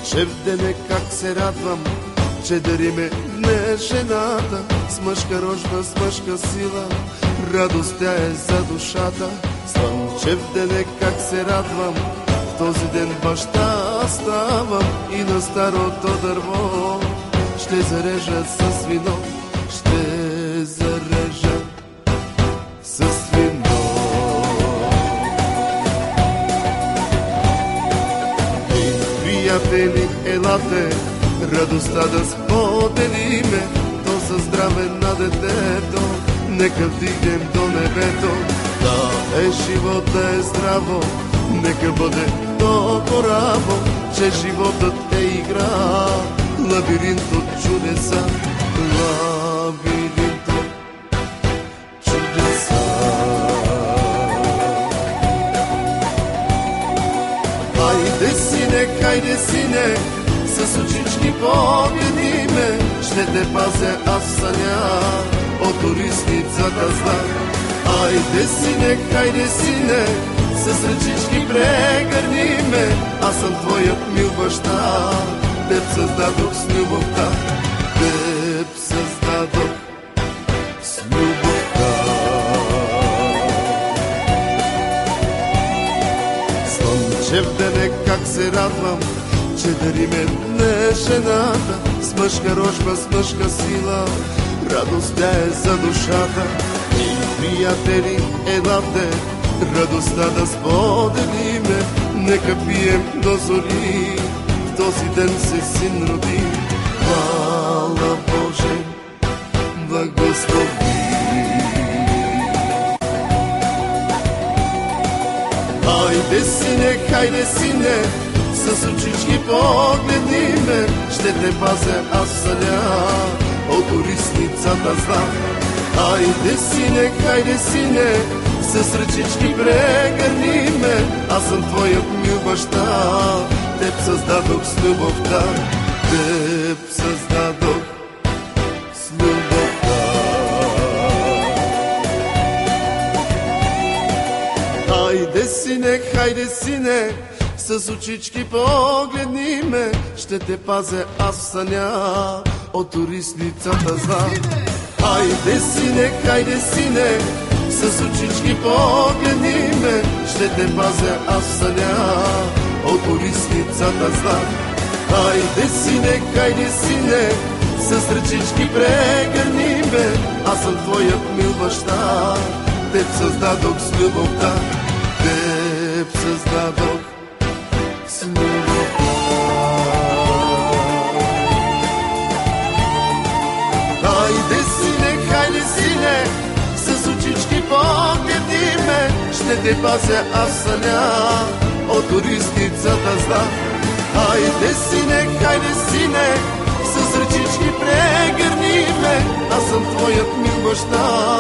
Слънчев ден е, как се радвам, че дариме днес жената. С мъжка рожба, с мъжка сила, радост тя е за душата. Слънчев ден е, как се радвам, в този ден баща ставам. И на старото дърво ще зарежа с вино, ще зарежа с вино. Приятели, елате, радостта да споделиме, то със здраве на детето, нека вдигнем до небето. Да е живот, да е здраво, нека бъде по-кораво, че животът е игра, лабиринт от чудеса, лабиринт от чудеса. Хайде, сине, хайде, сине, с очички погледниме, ще те пазя аз съня от туристницата зла. Айде, сине, хайде, сине, с ръчички прегърниме, аз съм твоят мил баща, теб създадох с любовта, теб създадох с любовта. Слънчев ден е, как се радвам, че дариме днес жената. С мъжка рожба, с мъжка сила, радост тя е за душата. И приятели, елате, радостта да споделиме, нека пием до зори, в този ден се син роди. Хвала Боже, благослови. Хайде, сине, хайде, сине, с очички погледниме, ще те пазя аз съня от туристницата зла. Хайде, сине, хайде, сине, с ръчички прегърниме, аз съм твоят мил баща, теб създадох с любовта, теб създадох с любовта. Хайде, сине, хайде, сине, с очички погледниме, ще те пазя аз в съня от туристницата зла. Хайде, сине, хайде, сине, с очички погледниме, ще те пазя аз в съня от туристницата зла. Хайде, сине, хайде, сине, с ръчички прегърниме, аз съм твоят мил баща, теб създадох с любовта, теб създадох с любовта. Хайде, сине, хайде, сине, с очички погледниме, ще те пазя аз съня от туристницата зла. Хайде, сине, хайде, сине, с ръчички прегърниме, аз съм твоят мил баща,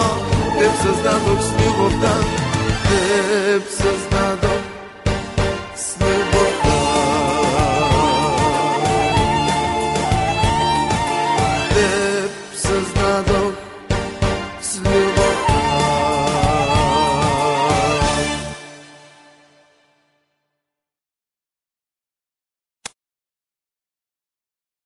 теб създадох с любовта, теб създадох с любовта.